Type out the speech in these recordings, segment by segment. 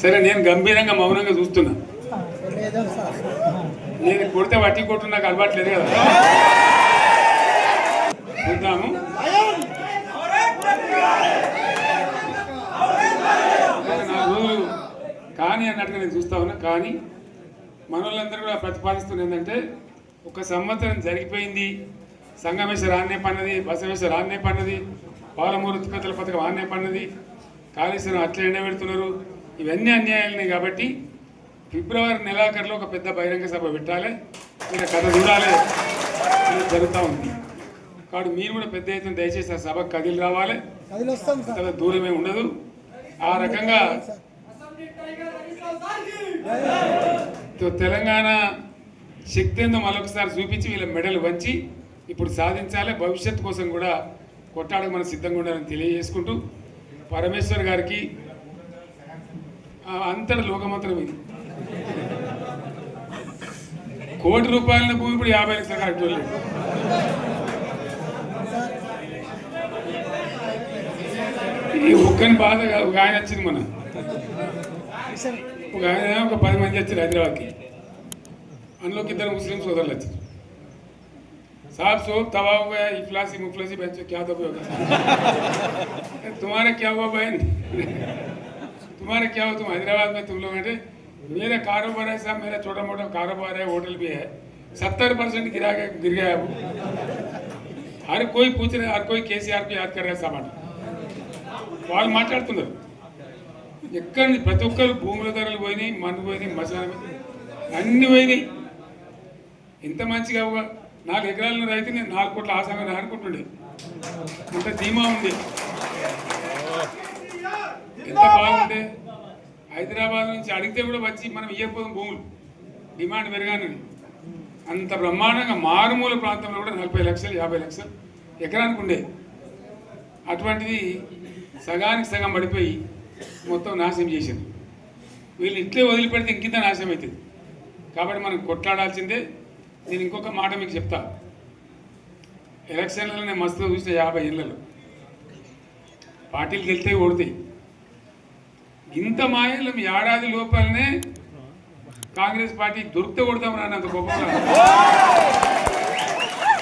సరే నేను గంభీరంగా మౌనంగా చూస్తున్నా. నేను కొడితే వట్టి కొట్టు నాకు అలవాట్లేదు కదా. చూద్దాము. రోజులు కానీ అన్నట్టుగా నేను చూస్తా ఉన్నా. కానీ మనోళ్ళందరూ కూడా ప్రతిపాదిస్తున్న ఏంటంటే, ఒక సంవత్సరం జరిగిపోయింది, సంగమేశ్వర ఆన్నే పన్నది, బసవేశ్వర ఆన్నే పన్నది, పాలమూరు ఉత్పత్తుల పథకం ఆన్నే పన్నది, కాళేశ్వరం అట్లా ఎండబెడుతున్నారు, ఇవన్నీ అన్యాయాలని. కాబట్టి ఫిబ్రవరి నెలాఖరులో ఒక పెద్ద బహిరంగ సభ పెట్టాలి, మీరు కథ చూడాలి, జరుగుతూ ఉంది. కాబట్టి మీరు కూడా పెద్ద ఎత్తున దయచేసి ఆ సభకు కదిలి రావాలి, చాలా దూరమే ఉండదు. ఆ రకంగా తెలంగాణ శక్తి ఏందో మరొకసారి చూపించి వీళ్ళ మెడలు వంచి ఇప్పుడు సాధించాలి. భవిష్యత్తు కోసం కూడా కొట్టాడకు మనం సిద్ధంగా ఉండాలని తెలియజేసుకుంటూ, పరమేశ్వర్ గారికి అంతటి లోకమంత్రం ఇది. ₹1,00,00,000 భూమి ఇప్పుడు 50 లక్షలు కరెక్ట్ లేదు. ఈ ఒక్కని బాధ ఒక ఆయన వచ్చింది, మన ఒక ఆయన ఒక 10 మంది వచ్చారు హైదరాబాద్కి. అందులోకి 2 ముస్లిం సోదరులు వచ్చారు. साहब सोब तबाह हो गया, इफलासी मुफलसी बच्चे क्या दबे होगा। तुम्हारा क्या हुआ बहन, तुम्हारा क्या हुआ, तुम हैदराबाद में तुम लोग हैं। मेरा कारोबार है साहब, मेरा छोटा मोटा कारोबार है, होटल भी है, 70% गिर गया है। हर कोई पूछ रहे, हर कोई केसीआर को याद कर रहा है सामान వాళ్ళు మాట్లాడుతున్నారు. ఎక్కడ ప్రతి ఒక్కరు భూముల ధరలు పోయినాయి, మన్ను పోయినాయి, మసాలా అన్ని పోయినాయి. ఎంత మంచిగా 4 ఎకరాల రైతు నేను 4 కోట్ల ఆశాగా అనుకుంటుండే, అంత ధీమా ఉంది, ఎంత బాగుండే. హైదరాబాద్ నుంచి అడిగితే కూడా వచ్చి మనం ఇవ్వకపోదాం భూములు, డిమాండ్ పెరగానని. అంత బ్రహ్మాండంగా మారుమూల ప్రాంతంలో కూడా 40 లక్షలు 50 లక్షలు ఎకరానికి ఉండే. అటువంటిది సగానికి సగం పడిపోయి మొత్తం నాశనం చేసింది. వీళ్ళు ఇట్లే వదిలిపెడితే ఇంకింత నాశనం అవుతుంది. కాబట్టి మనం కొట్లాడాల్సిందే. నేను ఇంకొక మాట మీకు చెప్తా. ఎలక్షన్లలో నేను మస్తుగా చూసిన 50 ఏళ్ళలో పార్టీలు గెలితే ఓడతాయి. ఇంత మాయలు ఏడాది లోపలనే కాంగ్రెస్ పార్టీ దొరికితే కొడతాం రాని అంత గొప్పగా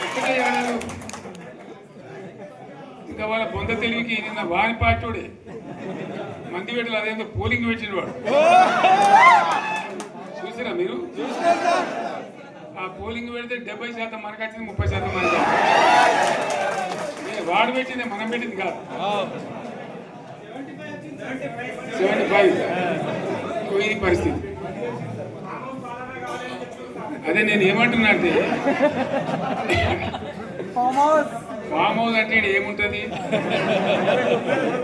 ఒక్కటే ఏడాది. ఇంకా వాళ్ళ బొంద తెలివికి నిన్న వారి పార్టీ మంది పెట్టాలి, అదేందో పోలింగ్ పెట్టిన వాడు చూసారా మీరు? ఆ పోలింగ్ పెడితే 70% మనకు వచ్చింది, 30% మనకి. వాడు పెట్టింది, మనం పెట్టింది కాదు. 75 ఇది పరిస్థితి. అదే నేను ఏమంటున్నా అంటే, ఫామ్ హౌస్ అంటే ఏముంటుంది,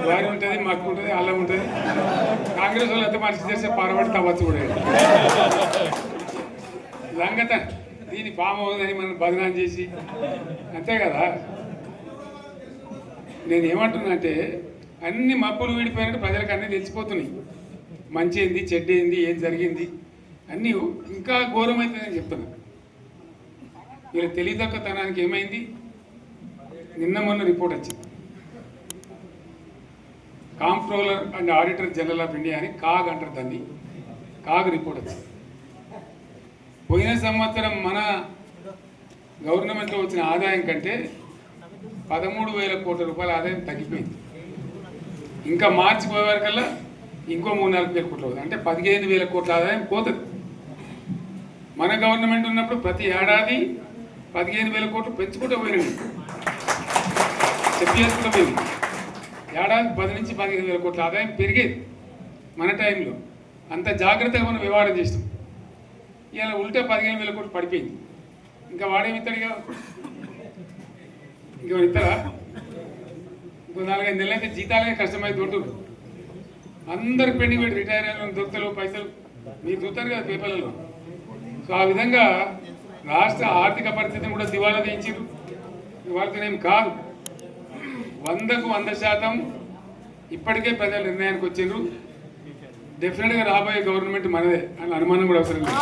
వారి ఉంటుంది, మాకు ఉంటుంది, అల్లం ఉంటుంది. కాంగ్రెస్ వాళ్ళు అయితే మనిషి చేస్తే పారబడి తవ్వచ్చు కూడా లంగత. దీన్ని ఫామ్ హౌస్ అని మనం బదనాం చేసి అంతే కదా. నేను ఏమంటున్నా అంటే, అన్ని మబ్బులు వీడిపోయినట్టు ప్రజలకు అన్నీ తెలిసిపోతున్నాయి. మంచి ఏంది, చెడ్డ ఏంది, ఏం జరిగింది అన్నీ ఇంకా ఘోరమైతే నేను చెప్తున్నా. వీళ్ళ తెలివితక్కువతనానికి ఏమైంది, నిన్న మొన్న రిపోర్ట్ వచ్చింది. Comptroller and auditor general of India అని కాగ్ అంటారు దాన్ని. కాగ్ రిపోర్ట్ వచ్చింది. పోయిన సంవత్సరం మన గవర్నమెంట్లో వచ్చిన ఆదాయం కంటే 13,000 కోట్ల రూపాయల ఆదాయం తగ్గిపోయింది. ఇంకా మార్చి పోయే వరకల్లా ఇంకో 3-4 కోట్లు అవుతుంది. అంటే 15,000 కోట్ల ఆదాయం పోతుంది. మన గవర్నమెంట్ ఉన్నప్పుడు ప్రతి ఏడాది 15,000 కోట్లు పెంచుకుంటూ పోయినాయి, చెప్పేసుకుంటూ పోయింది. ఏడాది 10 నుంచి 15,000 కోట్ల ఆదాయం పెరిగేది మన టైంలో. అంత జాగ్రత్తగా మనం వ్యవహారం చేస్తాం. ఇలా ఉల్టా 15,000 కోట్లు పడిపోయింది. ఇంకా వాడేమిస్తాడుగా, ఇంకో ఇస్తారా? ఇంకో 4-5 నెలలు అయితే జీతాలే కష్టమైతే ఉంటుంది. అందరు పెండింగ్ పెట్టి రిటైర్ అయిన దొరుకుతలు పైసలు మీరు చూస్తారు కదా పేపర్లలో. సో ఆ విధంగా రాష్ట్ర ఆర్థిక పరిస్థితిని కూడా దివాలా తీయించారు. ఇవాళతోనేం కాదు, 100కు 100% ఇప్పటికే ప్రజల నిర్ణయానికి వచ్చిండ్రు. డెఫినెట్గా రాబోయే గవర్నమెంట్ మనదే అని అనుమానం కూడా అవసరం లేదు.